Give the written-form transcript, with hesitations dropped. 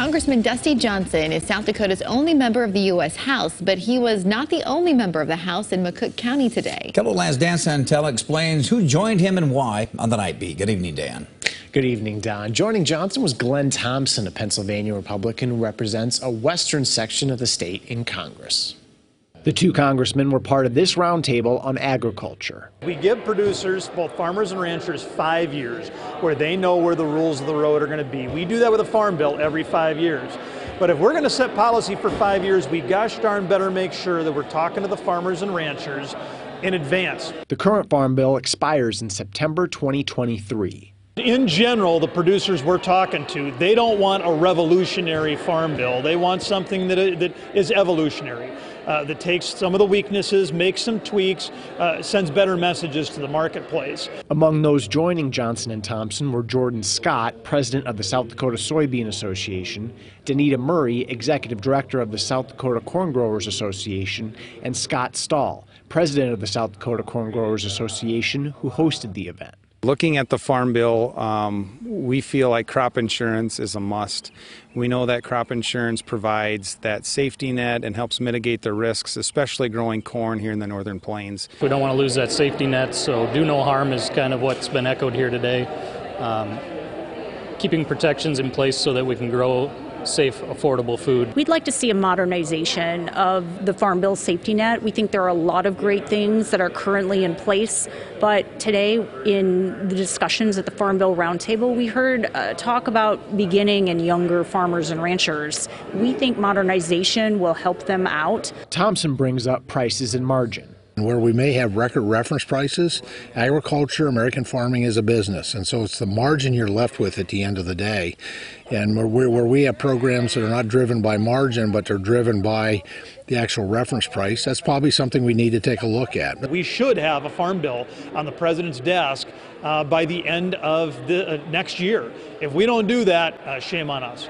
Congressman Dusty Johnson is South Dakota's only member of the U.S. House, but he was not the only member of the House in McCook County today. KELOLAND's Dan Santella explains who joined him and why on the Night Beat. Good evening, Dan. Good evening, Don. Joining Johnson was Glenn Thompson, a Pennsylvania Republican who represents a western section of the state in Congress. The two congressmen were part of this roundtable on agriculture. We give producers, both farmers and ranchers, 5 years where they know where the rules of the road are going to be. We do that with a farm bill every 5 years. But if we're going to set policy for 5 years, we gosh darn better make sure that we're talking to the farmers and ranchers in advance. The current farm bill expires in September 2023. In general, the producers we're talking to, they don't want a revolutionary farm bill. They want something that is evolutionary, that takes some of the weaknesses, makes some tweaks, sends better messages to the marketplace. Among those joining Johnson and Thompson were Jordan Scott, president of the South Dakota Soybean Association, Danita Murray, executive director of the South Dakota Corn Growers Association, and Scott Stahl, president of the South Dakota Corn Growers Association, who hosted the event. Looking at the Farm Bill, we feel like crop insurance is a must. We know that crop insurance provides that safety net and helps mitigate the risks, especially growing corn here in the Northern Plains. We don't want to lose that safety net, so do no harm is kind of what's been echoed here today. Keeping protections in place so that we can grow safe, affordable food. We'd like to see a modernization of the Farm Bill safety net. We think there are a lot of great things that are currently in place, but today in the discussions at the Farm Bill Roundtable, we heard talk about beginning and younger farmers and ranchers. We think modernization will help them out. Thompson brings up prices and margin. Where we may have record reference prices, agriculture, American farming is a business, and so it's the margin you're left with at the end of the day. And where we have programs that are not driven by margin, but they're driven by the actual reference price, that's probably something we need to take a look at. We should have a farm bill on the president's desk by the end of the next year. If we don't do that, shame on us.